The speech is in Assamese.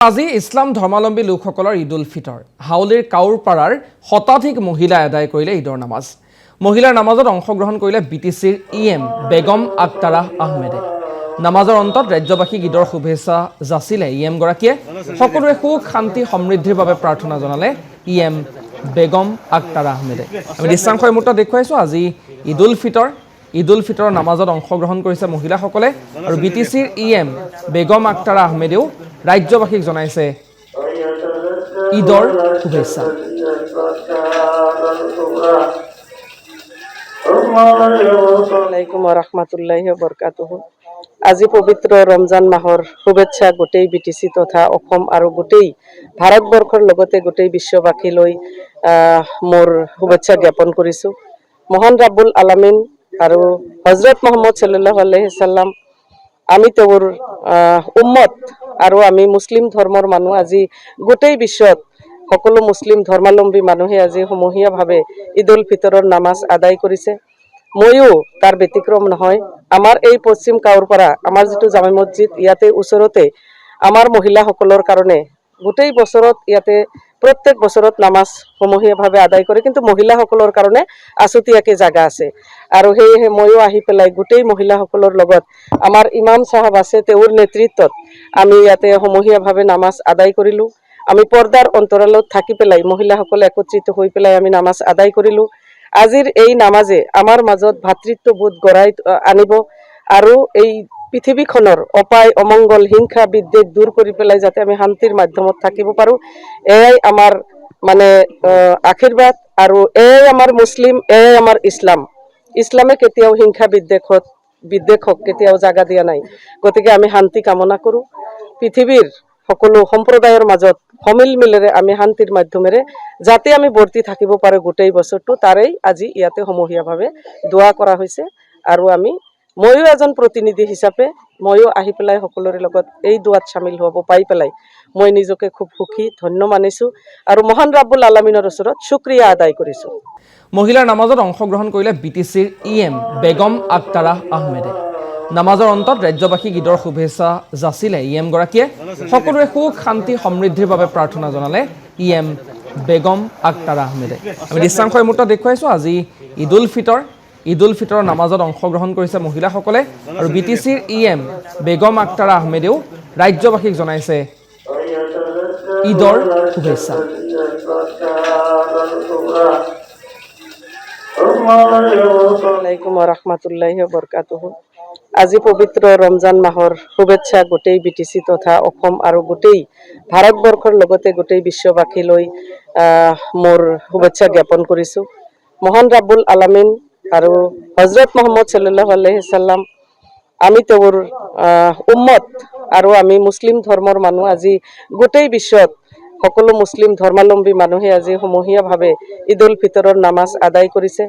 আজি ইছলাম ধৰ্মাৱলম্বী লোকসকলৰ ঈদ উল ফিতৰ হাউলিৰ কাউৰপাৰাৰ শতাধিক মহিলাই আদায় কৰিলে ঈদৰ নামাজ। মহিলাৰ নামাজত অংশগ্ৰহণ কৰিলে বিটিচিৰ ইএম বেগম আক্তাৰা আহমেদে। নামাজৰ অন্তত ৰাজ্যবাসীক ঈদৰ শুভেচ্ছা যাচিলে ইএম গৰাকীয়ে। সকলোৰে সুখ শান্তি সমৃদ্ধিৰ বাবে প্ৰাৰ্থনা জনালে ইএম বেগম আক্তাৰা আহমেদে। আমি দৃশ্যাংশই মুহূৰ্তত দেখুৱাইছোঁ আজি ঈদ উল ফিতৰৰ নামাজত অংশগ্ৰহণ কৰিছে মহিলাসকলে আৰু বিটিচিৰ ইএম বেগম আক্তাৰা আহমেদেও ৰাজ্যবাসীক জনাইছে ঈদৰ শুভেচ্ছা। আসসালামুআলাইকুম ওয়া বাৰাকাতুহু। আজি পবিত্ৰ ৰমজান মাহৰ শুভেচ্ছা গোটেই বিটিচি তথা অসম আৰু গোটেই ভাৰতবৰ্ষৰ লগতে গোটেই বিশ্ববাসীলৈ মোৰ শুভেচ্ছা জ্ঞাপন কৰিছোঁ। মহান ৰাব্বুল আলামিন আৰু হজৰত মুহাম্মদ সাল্লাল্লাহু আলাইহি সাল্লাম আমি তেওঁৰ উম্মত আৰু আমি মুছলিম ধৰ্মৰ মানুহ আজি গোটেই বিশ্বত সকলো মুছলিম ধৰ্মাৱলম্বী মানুহে আজি সমূহীয়াভাৱে ঈদ উল ফিতৰৰ নামাজ আদায় কৰিছে। ময়ো তাৰ ব্যতিক্ৰম নহয়। আমাৰ এই পশ্চিম কাউৰপাৰা আমাৰ যিটো জামে মছজিদ ইয়াতে ওচৰতে আমাৰ মহিলাসকলৰ কাৰণে গোটেই বছৰত ইয়াতে প্ৰত্যেক বছৰত নামাজ সমূহীয়াভাৱে আদায় কৰে, কিন্তু মহিলাসকলৰ কাৰণে আছুতীয়াকৈ জাগা আছে আৰু সেয়েহে ময়ো আহি পেলাই গোটেই মহিলাসকলৰ লগত আমাৰ ইমাম চাহাব আছে, তেওঁৰ নেতৃত্বত আমি ইয়াতে সমূহীয়াভাৱে নামাজ আদায় কৰিলোঁ। আমি পৰ্দাৰ অন্তৰালত থাকি পেলাই মহিলাসকলে একত্ৰিত হৈ পেলাই আমি নামাজ আদায় কৰিলোঁ। আজিৰ এই নামাজে আমাৰ মাজত ভাতৃত্ববোধ গঢ়াই আনিব আৰু এই পৃথিৱীখনৰ অপায় অমংগল হিংসা বিদ্বেষ দূৰ কৰি পেলাই যাতে আমি শান্তিৰ মাধ্যমত থাকিব পাৰোঁ, এয়াই আমাৰ আশীৰ্বাদ আৰু এয়াই আমাৰ মুছলিম, এয়াই আমাৰ ইছলামে কেতিয়াও হিংসা বিদ্বেষক কেতিয়াও জাগা দিয়া নাই। গতিকে আমি শান্তি কামনা কৰোঁ। পৃথিৱীৰ সকলো সম্প্ৰদায়ৰ মাজত সমিল মিলেৰে আমি শান্তিৰ মাধ্যমেৰে যাতে আমি বৰ্তি থাকিব পাৰোঁ গোটেই বছৰটো, তাৰেই আজি ইয়াতে সমূহীয়াভাৱে দোৱা কৰা হৈছে। আৰু ময়ো এজন প্ৰতিনিধি হিচাপে ময়ো আহি পেলাই সকলোৰে লগত এই দোৱাত চামিল হ'ব পাই পেলাই মই নিজকে খুব সুখী ধন্য মানিছোঁ আৰু মহান ৰাব্বুল আলামিনৰ ওচৰত শুক্ৰিয়া আদায় কৰিছোঁ। মহিলাৰ নামাজত অংশগ্ৰহণ কৰিলে বিটিচিৰ ইএম বেগম আক্তাৰা আহমেদে। নামাজৰ অন্তত ৰাজ্যবাসীক ঈদৰ শুভেচ্ছা যাচিলে ইএম গৰাকীয়ে। সকলোৰে সুখ শান্তি সমৃদ্ধিৰ বাবে প্ৰাৰ্থনা জনালে ইএম বেগম আক্তাৰা আহমেদে। আমি দৃশ্যাংশই মুহূৰ্তত দেখুৱাইছোঁ আজি ঈদ উল ফিতৰৰ নামাজত অংশগ্ৰহণ কৰিছে মহিলাসকলে আৰু বিটিচিৰ ইএম বেগম আক্তাৰা আহমেদেও ৰাজ্যবাসীক জনাইছে ঈদৰ শুভেচ্ছা। আসসালামুআলাইকুম ওয়া বাৰাকাতুহু। আজি পবিত্ৰ ৰমজান মাহৰ শুভেচ্ছা গোটেই বিটিচি তথা অসম আৰু গোটেই ভাৰতবৰ্ষৰ লগতে গোটেই বিশ্ববাসীলৈ মোৰ শুভেচ্ছা জ্ঞাপন কৰিছোঁ। মহান ৰাব্বুল আলামিন আৰু হজৰত মুহাম্মদ সাল্লাল্লাহু আলাইহি সাল্লাম আমি তেওঁৰ উম্মত আৰু আমি মুছলিম ধৰ্মৰ মানুহ আজি গোটেই বিশ্বত সকলো মুছলিম ধৰ্মাৱলম্বী মানুহে আজি সমূহীয়াভাৱে ঈদ উল ফিতৰৰ নামাজ আদায় কৰিছে।